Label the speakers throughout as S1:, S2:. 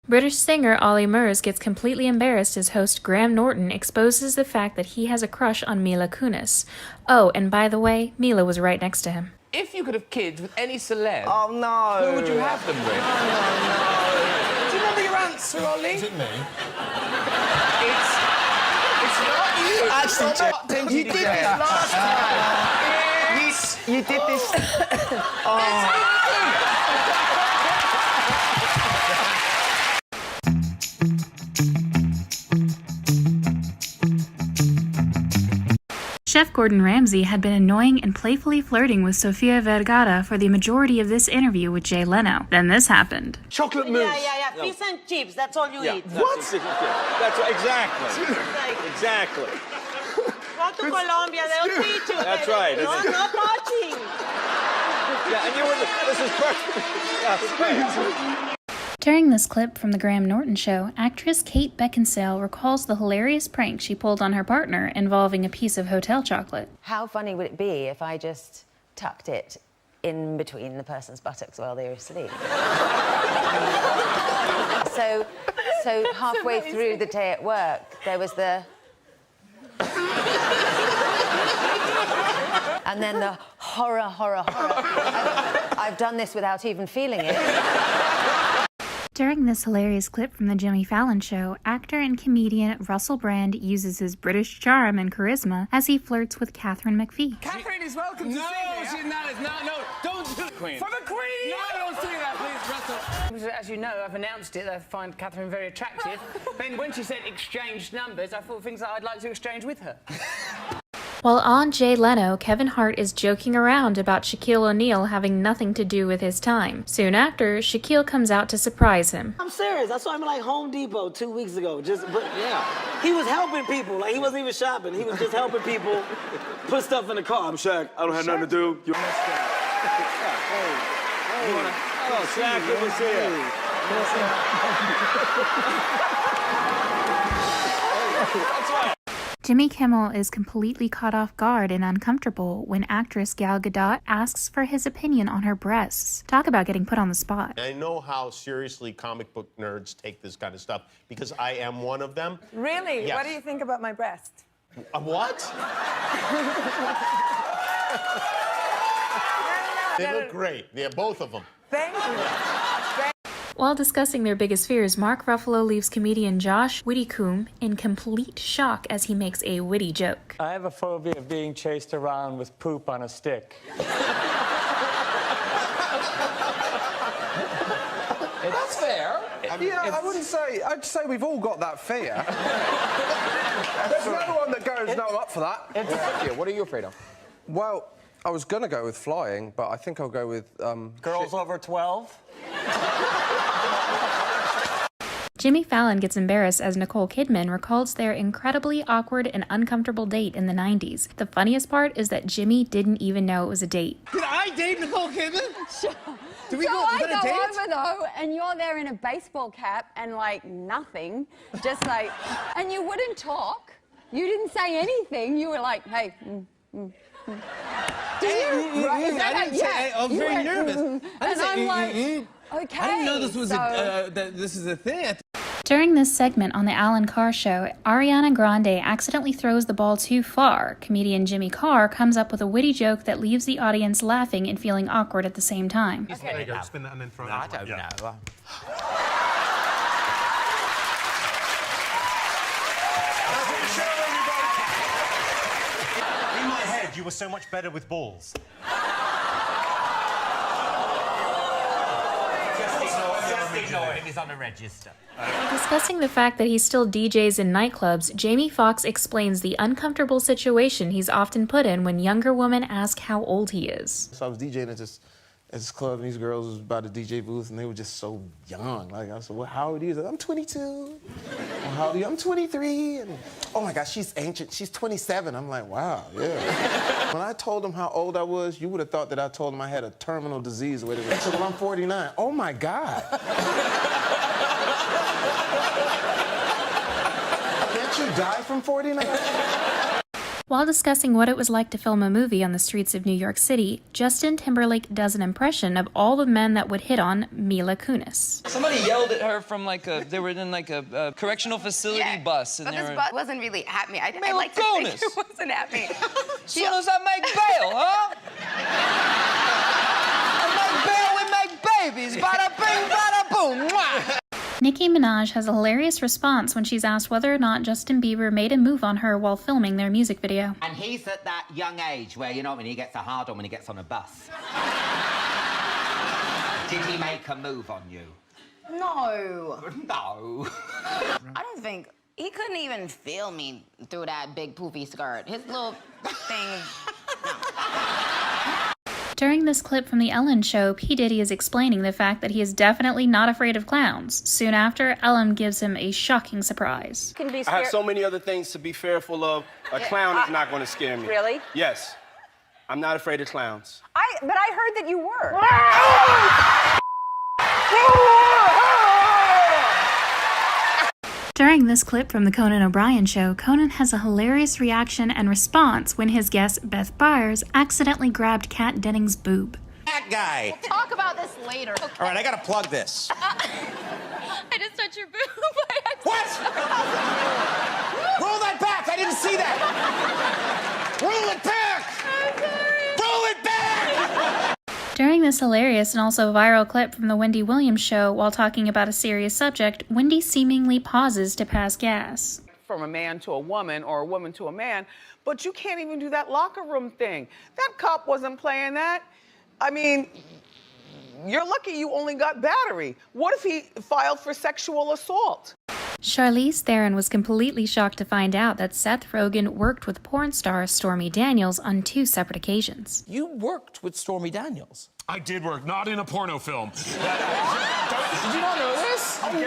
S1: British singer Ollie Murs gets completely embarrassed as host Graham Norton exposes the fact that he has a crush on Mila Kunis. Oh, and by the way, Mila was right next to him.
S2: If you could have kids with any celeb,
S3: oh no,
S2: who would you have them with?
S3: No.
S2: Do you remember your answer, Ollie?
S4: Is it me?
S2: It's not you.
S3: Actually, you did this last time. You did this. Oh.
S1: Chef Gordon Ramsay had been annoying and playfully flirting with Sofia Vergara for the majority of this interview with Jay Leno. Then this happened.
S4: Chocolate mousse.
S5: Yeah. Fish and chips, that's all you eat.
S4: What?
S6: That's right, exactly. Exactly.
S5: Go to Colombia, they'll teach you.
S6: That's right.
S5: No touching.
S6: Yeah, and you were this is perfect. Yeah, perfect.
S1: During this clip from the Graham Norton show, actress Kate Beckinsale recalls the hilarious prank she pulled on her partner involving a piece of hotel chocolate.
S7: How funny would it be if I just tucked it in between the person's buttocks while they were asleep? So halfway through the day at work, there was the... and then the horror. I've done this without even feeling it.
S1: During this hilarious clip from the Jimmy Fallon show, actor and comedian Russell Brand uses his British charm and charisma as he flirts with Catherine McPhee.
S2: Catherine is welcome to see me. No, don't do it. Queen. For the Queen! No, don't do that, please, Russell. As you know, I've announced it. I find Catherine very attractive. Then when she said exchange numbers, I thought things that I'd like to exchange with her.
S1: While on Jay Leno, Kevin Hart is joking around about Shaquille O'Neal having nothing to do with his time. Soon after, Shaquille comes out to surprise him.
S8: I'm serious. I saw him at like Home Depot 2 weeks ago. He was helping people. Like he wasn't even shopping. He was just helping people put stuff in the car. I'm Shaq. I don't have nothing to do. You
S6: Hello, Shaq. Good to see you. That's right.
S1: Jimmy Kimmel is completely caught off guard and uncomfortable when actress Gal Gadot asks for his opinion on her breasts. Talk about getting put on the spot.
S4: I know how seriously comic book nerds take this kind of stuff because I am one of them.
S9: Really?
S4: Yes.
S9: What do you think about my breast?
S4: What? They look great. Yeah, both of them.
S9: Thank you.
S1: While discussing their biggest fears, Mark Ruffalo leaves comedian Josh Widdicombe in complete shock as he makes a witty joke.
S10: I have a phobia of being chased around with poop on a stick.
S2: That's fair.
S3: I wouldn't say... I'd say we've all got that fear. There's no one that goes, no, I'm up for that.
S2: Yeah, what are you afraid of?
S3: Well, I was going to go with flying, but I think I'll go with...
S10: Girls over 12?
S1: Jimmy Fallon gets embarrassed as Nicole Kidman recalls their incredibly awkward and uncomfortable date in the 90s. The funniest part is that Jimmy didn't even know it was a date.
S2: Did I date Nicole Kidman?
S9: Sure.
S2: Did we
S9: so
S2: go
S9: I
S2: on a
S9: go
S2: date?
S9: over though, and you're there in a baseball cap and like nothing, just like, and you wouldn't talk. You didn't say anything. You were like, hey. Did you? Right?
S2: I didn't say. I was very nervous. I didn't say.
S9: I'm like, okay.
S2: I didn't know this was this is a thing.
S1: During this segment on the Alan Carr show, Ariana Grande accidentally throws the ball too far. Comedian Jimmy Carr comes up with a witty joke that leaves the audience laughing and feeling awkward at the same time.
S4: Okay, there you go. Spin that and then throw it.
S2: I don't know.
S11: In my head, you were so much better with balls.
S2: Just ignore him. He's on a register.
S1: Discussing the fact that he still DJs in nightclubs, Jamie Foxx explains the uncomfortable situation he's often put in when younger women ask how old he is.
S12: So I was DJing at this club, and these girls was by the DJ booth, and they were just so young. Like, I said, well, how old are you? I'm 22. Well, how old are you? I'm 23. And, oh, my gosh, she's ancient. She's 27. I'm like, wow, yeah. When I told them how old I was, you would have thought that I told them I had a terminal disease. They said, well, I'm 49. Oh, my God. Can't you die from 49?
S1: While discussing what it was like to film a movie on the streets of New York City, Justin Timberlake does an impression of all the men that would hit on Mila Kunis.
S13: Somebody yelled at her from they were in a correctional facility bus. And
S14: but this bus wasn't really at me. I
S13: Mila
S14: like to think
S13: Kunis.
S14: it wasn't at me.
S13: As soon as I make bail, huh? I make bail, we make babies. Bada bing, bada boom. Mwah.
S1: Nicki Minaj has a hilarious response when she's asked whether or not Justin Bieber made a move on her while filming their music video.
S15: And he's at that young age where, you know, when he gets a hard on when he gets on a bus. Did he make a move on you?
S14: No.
S15: No.
S14: I don't think he couldn't even feel me through that big poofy skirt. His little thing.
S1: During this clip from The Ellen Show, P. Diddy is explaining the fact that he is definitely not afraid of clowns. Soon after, Ellen gives him a shocking surprise.
S16: I have so many other things to be fearful of. A clown is not going to scare me.
S5: Really?
S16: Yes. I'm not afraid of clowns.
S5: But I heard that you were.
S1: During this clip from The Conan O'Brien Show, Conan has a hilarious reaction and response when his guest, Beth Byers, accidentally grabbed Kat Dennings' boob.
S17: That guy.
S18: We'll talk about this later. Okay.
S17: All right, I gotta plug this.
S18: I just touched your boob.
S17: What? Roll that back! I didn't see that! Roll it back!
S18: I'm sorry.
S17: Roll it back!
S1: During this hilarious and also viral clip from The Wendy Williams Show, while talking about a serious subject, Wendy seemingly pauses to pass gas.
S19: From a man to a woman or a woman to a man, but you can't even do that locker room thing. That cop wasn't playing that. I mean, you're lucky you only got battery. What if he filed for sexual assault?
S1: Charlize Theron was completely shocked to find out that Seth Rogen worked with porn star Stormy Daniels on 2 separate occasions.
S17: You worked with Stormy Daniels.
S20: I did work, not in a porno film.
S17: Did you not know this?
S20: Don't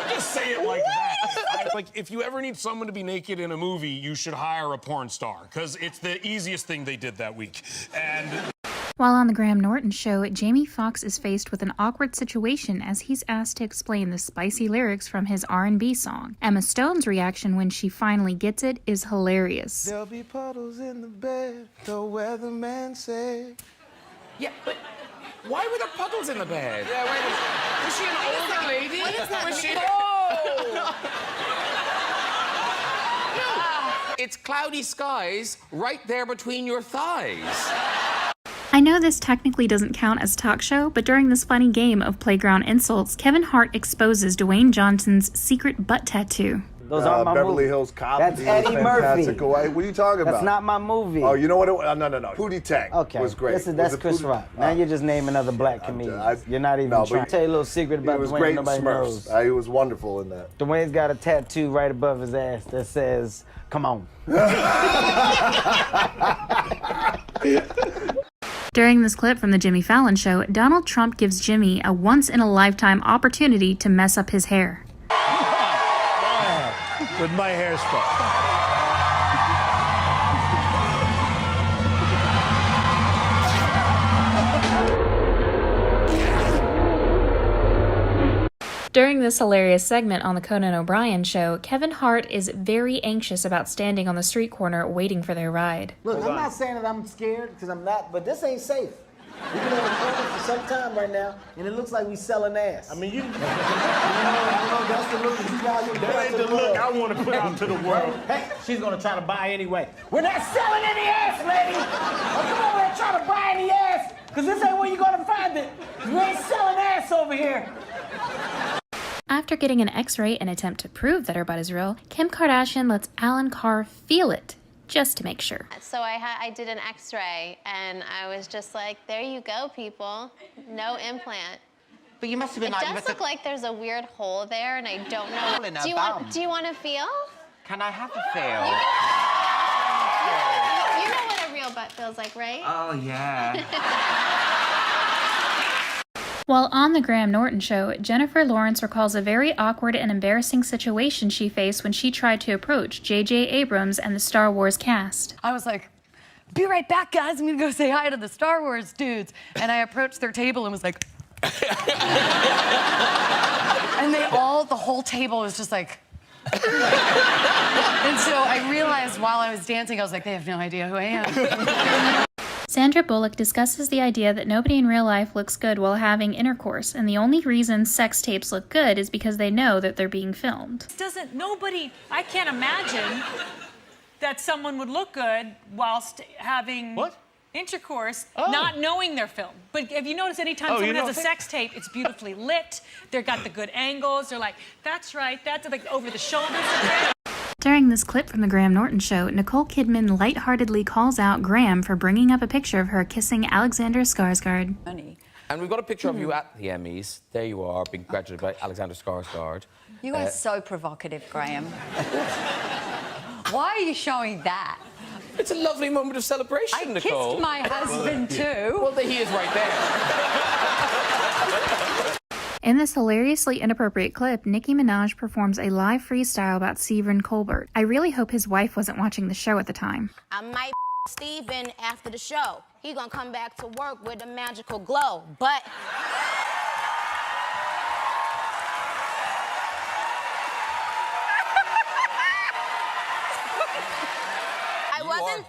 S20: just say it like that. Like, if you ever need someone to be naked in a movie, you should hire a porn star, because it's the easiest thing they did that week. And
S1: while on the Graham Norton Show, Jamie Foxx is faced with an awkward situation as he's asked to explain the spicy lyrics from his R&B song. Emma Stone's reaction when she finally gets it is hilarious.
S12: There'll be puddles in the bed, the weatherman say.
S17: Yeah, but why were there puddles in the bed?
S13: Yeah, wait a minute. Was she an older lady?
S17: What is that?
S13: Was she?
S17: No. It's cloudy skies right there between your thighs.
S1: I know this technically doesn't count as a talk show, but during this funny game of playground insults, Kevin Hart exposes Dwayne Johnson's secret butt tattoo.
S8: Those aren't my
S3: Beverly
S8: movie.
S3: Hills Cop.
S8: That's Eddie Murphy.
S3: What are you talking about?
S8: That's not my movie.
S3: Oh, you know what? No. Pootie Tang was great.
S8: That's Chris Rock. Now you're just naming other black comedians. You're not even trying. Tell you a little secret about Dwayne nobody knows.
S3: He was wonderful in that.
S8: Dwayne's got a tattoo right above his ass that says, "Come on."
S1: During this clip from the Jimmy Fallon Show, Donald Trump gives Jimmy a once-in-a-lifetime opportunity to mess up his hair.
S11: With my hairspray.
S1: During this hilarious segment on the Conan O'Brien Show, Kevin Hart is very anxious about standing on the street corner waiting for their ride.
S8: Look, I'm not saying that I'm scared, because I'm not, but this ain't safe. We've been on the corner for some time right now, and it looks like we selling ass.
S11: I mean,
S8: you know, that's the look that you guys are
S11: that ain't the look I want to put out to the world.
S8: Hey, she's gonna try to buy anyway. We're not selling any ass, lady! Don't come over here trying to buy any ass, because this ain't where you're gonna find it. You ain't selling ass over here.
S1: After getting an x-ray in an attempt to prove that her butt is real, Kim Kardashian lets Alan Carr feel it, just to make sure.
S21: So I did an x-ray, and I was just like, there you go, people. No implant.
S15: But you must have been
S21: it does look like there's a weird hole there, and I don't know. Do you want to feel?
S15: Can I have a feel?
S21: You know what a real butt feels like, right?
S15: Oh, yeah.
S1: While on the Graham Norton Show, Jennifer Lawrence recalls a very awkward and embarrassing situation she faced when she tried to approach J.J. Abrams and the Star Wars cast.
S22: I was like, be right back, guys. I'm gonna go say hi to the Star Wars dudes. And I approached their table and was like, and the whole table was just like, And so I realized while I was dancing, I was like, they have no idea who I am.
S1: Sandra Bullock discusses the idea that nobody in real life looks good while having intercourse, and the only reason sex tapes look good is because they know that they're being filmed.
S6: I can't imagine that someone would look good whilst having intercourse, not knowing they're filmed. But have you noticed anytime someone has a sex tape, it's beautifully lit, they've got the good angles, they're like, that's right, that's like over the shoulders.
S1: During this clip from the Graham Norton show, Nicole Kidman lightheartedly calls out Graham for bringing up a picture of her kissing Alexander Skarsgård.
S7: And we've got a picture of you at the Emmys. There you are, being congratulated by Alexander Skarsgård.
S9: You are so provocative, Graham. Why are you showing that?
S7: It's a lovely moment of celebration, Nicole.
S9: I kissed my husband too.
S7: Well, there he is right there.
S1: In this hilariously inappropriate clip, Nicki Minaj performs a live freestyle about Stephen Colbert. I really hope his wife wasn't watching the show at the time.
S14: I might Steven after the show. He gonna come back to work with a magical glow, but...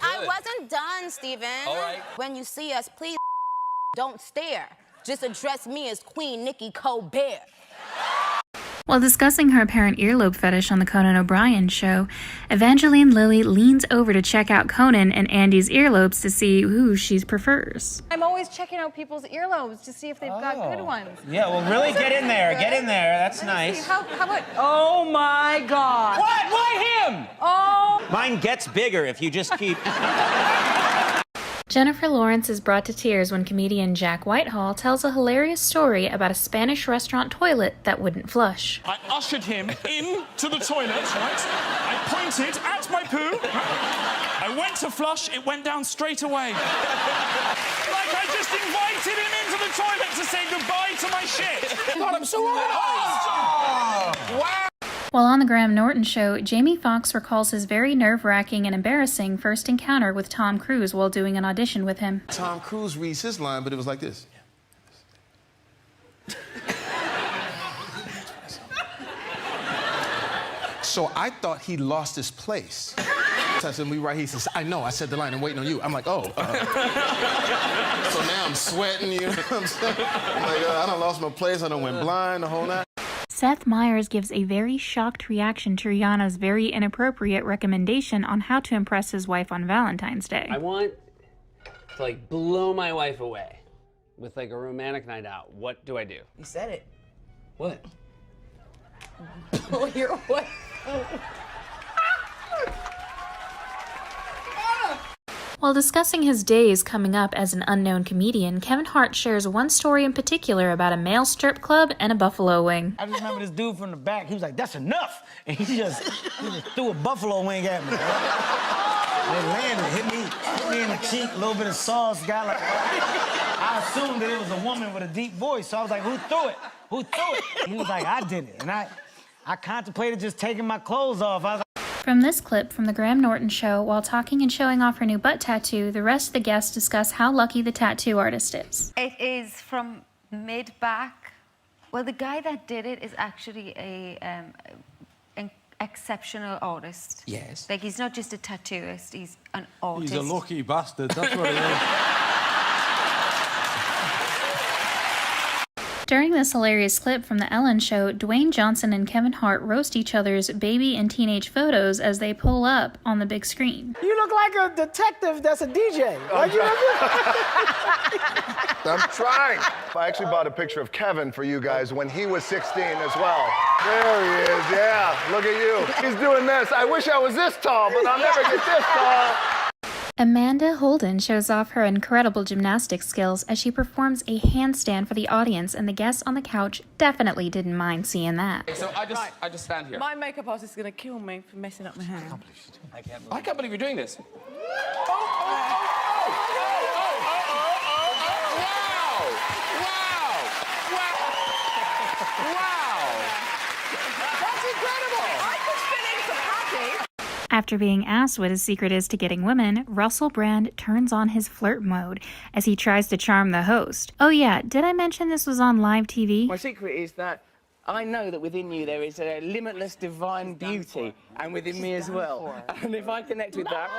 S14: I wasn't done, Steven.
S7: All right.
S14: When you see us, please don't stare. Just address me as Queen Nikki Colbert.
S1: While discussing her apparent earlobe fetish on the Conan O'Brien show, Evangeline Lilly leans over to check out Conan and Andy's earlobes to see who she prefers.
S18: I'm always checking out people's earlobes to see if they've got good ones.
S15: Yeah, well, really get in there. Get in there. That's nice.
S18: How about...
S19: Oh, my God.
S15: What? Why him?
S18: Oh.
S15: Mine gets bigger if you just keep...
S1: Jennifer Lawrence is brought to tears when comedian Jack Whitehall tells a hilarious story about a Spanish restaurant toilet that wouldn't flush.
S20: I ushered him into the toilet, right? I pointed at my poo. I went to flush, it went down straight away. Like I just invited him into the toilet to say goodbye to my shit. God, I'm so organized. Wow.
S1: While on the Graham Norton show, Jamie Foxx recalls his very nerve-wracking and embarrassing first encounter with Tom Cruise while doing an audition with him.
S12: Tom Cruise reads his line, but it was like this. So I thought he lost his place. So I said, we right here. He says, I know, I said the line, I'm waiting on you. I'm like, oh. So now I'm sweating, you know what I'm saying? I'm like, I done lost my place, I done went blind, the whole night.
S1: Seth Meyers gives a very shocked reaction to Rihanna's very inappropriate recommendation on how to impress his wife on Valentine's Day.
S2: I want to, like, blow my wife away with, like, a romantic night out. What do I do?
S8: You said it.
S2: What?
S8: Blow your wife.
S1: While discussing his days coming up as an unknown comedian, Kevin Hart shares one story in particular about a male strip club and a buffalo wing.
S23: I just remember this dude from the back, he was like, that's enough! And he just threw a buffalo wing at me. It landed, hit me in the cheek, a little bit of sauce, got like... I assumed that it was a woman with a deep voice, so I was like, who threw it? Who threw it? He was like, I did it. And I contemplated just taking my clothes off. I was like,
S1: From this clip from the Graham Norton show, while talking and showing off her new butt tattoo, the rest of the guests discuss how lucky the tattoo artist is.
S22: It is from mid-back. Well, the guy that did it is actually an exceptional artist.
S15: Yes.
S22: Like, he's not just a tattooist, he's an artist.
S11: He's a lucky bastard, that's what he is.
S1: During this hilarious clip from The Ellen Show, Dwayne Johnson and Kevin Hart roast each other's baby and teenage photos as they pull up on the big screen.
S8: You look like a detective that's a DJ. Like, you
S3: I'm trying. I actually bought a picture of Kevin for you guys when he was 16 as well. There he is, yeah. Look at you. He's doing this. I wish I was this tall, but I'll never get this tall.
S1: Amanda Holden shows off her incredible gymnastics skills as she performs a handstand for the audience, and the guests on the couch definitely didn't mind seeing that.
S13: So I just stand here.
S19: My makeup artist is going to kill me for messing up my hair.
S13: I can't believe you're doing this.
S1: After being asked what his secret is to getting women, Russell Brand turns on his flirt mode as he tries to charm the host. Oh yeah, did I mention this was on live TV?
S19: My secret is that
S2: I know that within you there is a limitless divine beauty, and within me as well. And if I connect with that,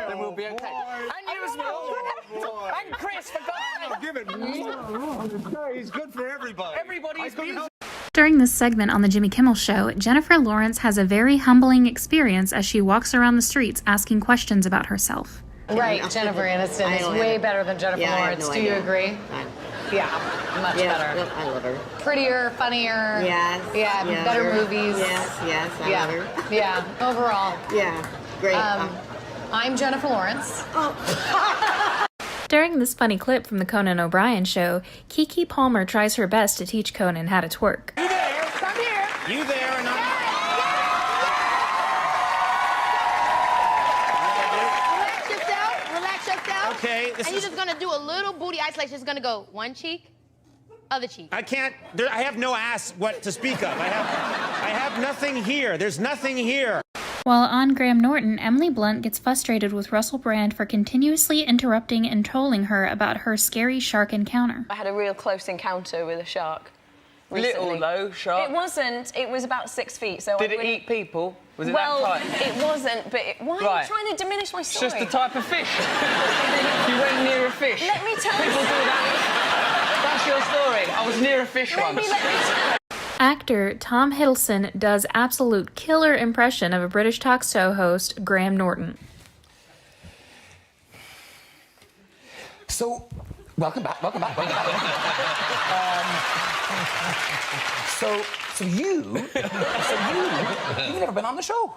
S2: then we'll be okay. And you as well. And Chris, for God's sake.
S11: Give it. He's good for everybody.
S2: Everybody's beautiful.
S1: During this segment on The Jimmy Kimmel Show, Jennifer Lawrence has a very humbling experience as she walks around the streets asking questions about herself.
S4: Right, Jennifer Aniston is way better than Jennifer Lawrence. Do you agree? Yeah, much better.
S14: I love her.
S4: Prettier, funnier.
S14: Yes.
S4: Yeah, better movies.
S14: Yes, I love her.
S4: Yeah, overall.
S14: Yeah, great.
S4: I'm Jennifer Lawrence.
S1: During this funny clip from the Conan O'Brien Show, Keke Palmer tries her best to teach Conan how to twerk.
S2: You there? Come here. You there and I'm...
S21: Relax yourself.
S2: Okay,
S21: And you're just gonna do a little booty isolation. It's gonna go one cheek, other cheek.
S2: I can't, I have no ass what to speak of. I have nothing here. There's nothing here.
S1: While on Graham Norton, Emily Blunt gets frustrated with Russell Brand for continuously interrupting and trolling her about her scary shark encounter.
S10: I had a real close encounter with a shark recently.
S2: Little though, shark.
S10: It wasn't. It was about 6 feet. So
S2: Did it eat people? Was it
S10: well,
S2: that tight?
S10: it wasn't. But why are you trying to diminish my story?
S2: It's just the type of fish. You went near a fish.
S10: Let me tell you.
S2: People do that. That's your story. I was near a fish once.
S1: Actor Tom Hiddleston does absolute killer impression of a British talk show host, Graham Norton.
S15: So, welcome back. You've never been on the show.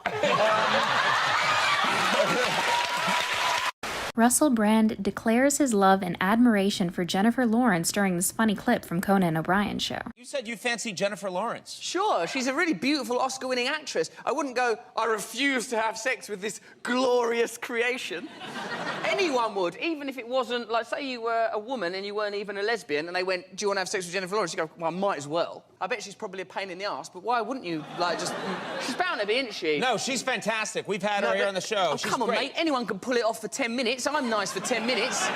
S1: Russell Brand declares his love and admiration for Jennifer Lawrence during this funny clip from Conan O'Brien Show.
S2: You said you fancy Jennifer Lawrence.
S16: Sure, she's a really beautiful Oscar-winning actress. I wouldn't go, I refuse to have sex with this glorious creation. Anyone would, even if it wasn't, like, say you were a woman and you weren't even a lesbian, and they went, do you want to have sex with Jennifer Lawrence? You go, well, I might as well. I bet she's probably a pain in the arse, but why wouldn't you, like, just... She's bound to be, isn't she?
S2: No, she's fantastic. We've had her here on the show.
S16: Oh,
S2: She's
S16: come on,
S2: great.
S16: mate. Anyone can pull it off for 10 minutes. I'm nice for 10 minutes.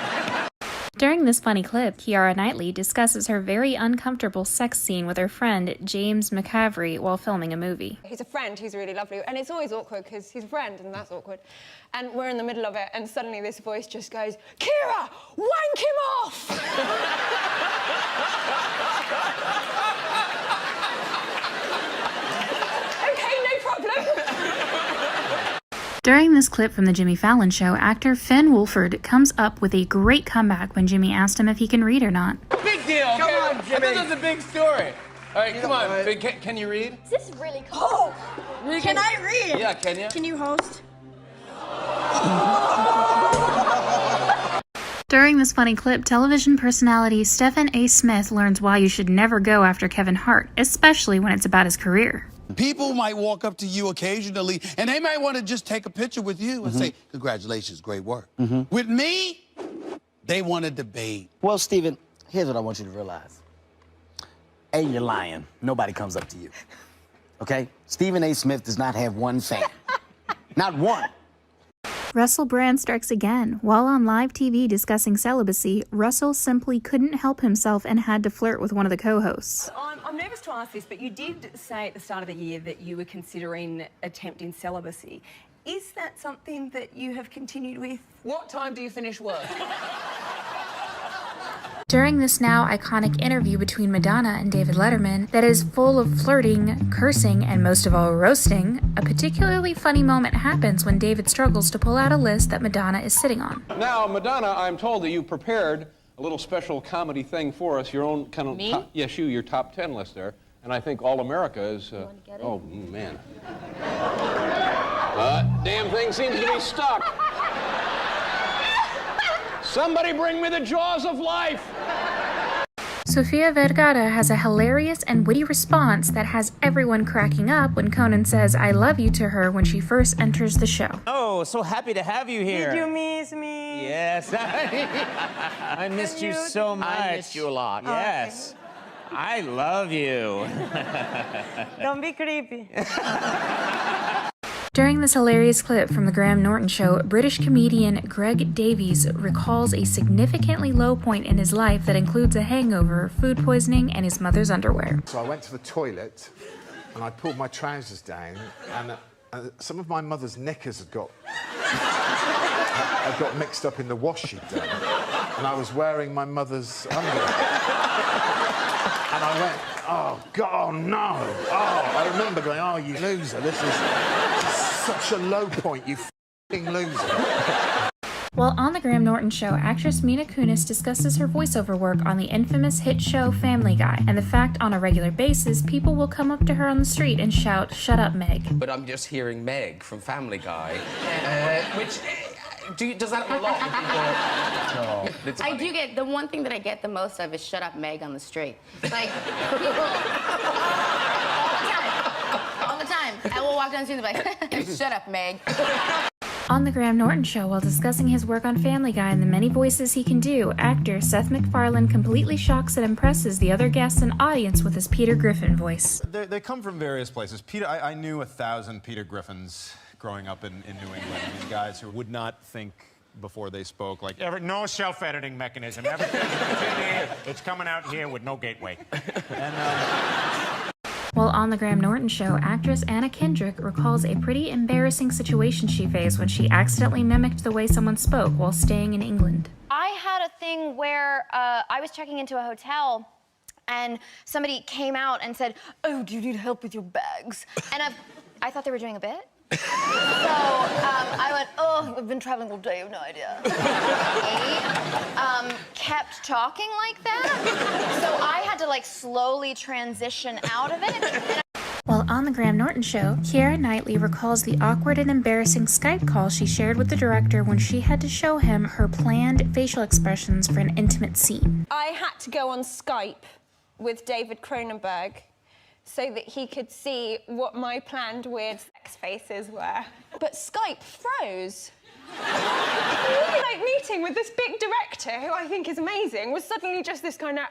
S1: During this funny clip, Keira Knightley discusses her very uncomfortable sex scene with her friend James McCaffrey while filming a movie.
S9: He's a friend, he's really lovely, and it's always awkward because he's a friend and that's awkward. And we're in the middle of it and suddenly this voice just goes, Keira, wank him off! Okay, no problem.
S1: During this clip from The Jimmy Fallon Show, actor Finn Wolford comes up with a great comeback when Jimmy asked him if he can read or not.
S2: Big deal.
S16: Come on, Jimmy.
S2: I thought that was a big story. All right, come on. Can you read?
S21: This is really cool.
S9: Can I read?
S2: Yeah, can you?
S9: Can you host?
S1: During this funny clip, television personality Stephen A. Smith learns why you should never go after Kevin Hart, especially when it's about his career.
S11: People might walk up to you occasionally, and they might want to just take a picture with you and say, congratulations, great work. With me, they want to debate.
S23: Well, Stephen, here's what I want you to realize. A, you're lying. Nobody comes up to you. Okay? Stephen A. Smith does not have one fan. Not one.
S1: Russell Brand strikes again. While on live TV discussing celibacy, Russell simply couldn't help himself and had to flirt with one of the co-hosts.
S5: I'm nervous to ask this, but you did say at the start of the year that you were considering attempting celibacy. Is that something that you have continued with?
S16: What time do you finish work?
S1: During this now iconic interview between Madonna and David Letterman that is full of flirting, cursing, and most of all roasting, a particularly funny moment happens when David struggles to pull out a list that Madonna is sitting on.
S11: Now, Madonna, I'm told that you prepared a little special comedy thing for us, your own kind of...
S21: Me?
S11: Yes, your top 10 list there. And I think All America is... oh, man. Damn thing seems to be stuck. Somebody bring me the jaws of life!
S1: Sofia Vergara has a hilarious and witty response that has everyone cracking up when Conan says I love you to her when she first enters the show.
S2: Oh, so happy to have you here.
S9: Did you miss me?
S2: Yes. I missed you so much.
S15: I missed you a lot.
S2: Yes. I love you.
S9: Don't be creepy.
S1: During this hilarious clip from the Graham Norton show, British comedian Greg Davies recalls a significantly low point in his life that includes a hangover, food poisoning, and his mother's underwear.
S6: So I went to the toilet and I pulled my trousers down and some of my mother's knickers had got mixed up in the wash she'd done. And I was wearing my mother's underwear. And I went, oh, God, oh, no. Oh, I remember going, oh, you loser. This is such a low point, you f***ing loser.
S1: While on the Graham Norton show, actress Mila Kunis discusses her voiceover work on the infamous hit show Family Guy, and the fact on a regular basis, people will come up to her on the street and shout, "Shut up, Meg."
S7: But I'm just hearing Meg from Family Guy, which... does that happen a lot with people?
S14: I do get, the one thing that I get the most of is "Shut up, Meg" on the street. Like, all the time. I will walk down the street and be like, "Shut up, Meg."
S1: On the Graham Norton show, while discussing his work on Family Guy and the many voices he can do, actor Seth MacFarlane completely shocks and impresses the other guests and audience with his Peter Griffin voice.
S17: They come from various places. I knew 1,000 Peter Griffins growing up in New England. I mean, guys who would not think before they spoke, like,
S24: no self-editing mechanism. Everything it's coming out here with no gateway.
S1: While on the Graham Norton show, actress Anna Kendrick recalls a pretty embarrassing situation she faced when she accidentally mimicked the way someone spoke while staying in England.
S25: I had a thing where I was checking into a hotel and somebody came out and said, "Oh, do you need help with your bags?" And I thought they were doing a bit. So I went, "Oh, I've been traveling all day, I have no idea." He kept talking like that, so I had to like slowly transition out of it.
S1: While on the Graham Norton show, Keira Knightley recalls the awkward and embarrassing Skype call she shared with the director when she had to show him her planned facial expressions for an intimate scene.
S26: I had to go on Skype with David Cronenberg so that he could see what my planned weird sex faces were. But Skype froze. Really, like, meeting with this big director, who I think is amazing, was suddenly just this kind of...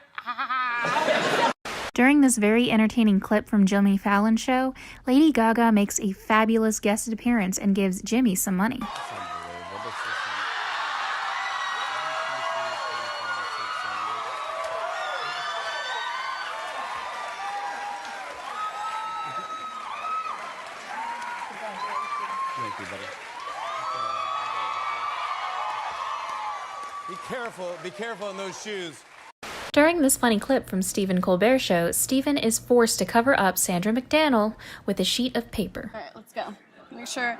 S1: During this very entertaining clip from Jimmy Fallon's show, Lady Gaga makes a fabulous guest appearance and gives Jimmy some money.
S17: Be careful in those shoes.
S1: During this funny clip from Stephen Colbert's show, Stephen is forced to cover up Sandra McDaniel with a sheet of paper.
S18: All right, let's go. Make sure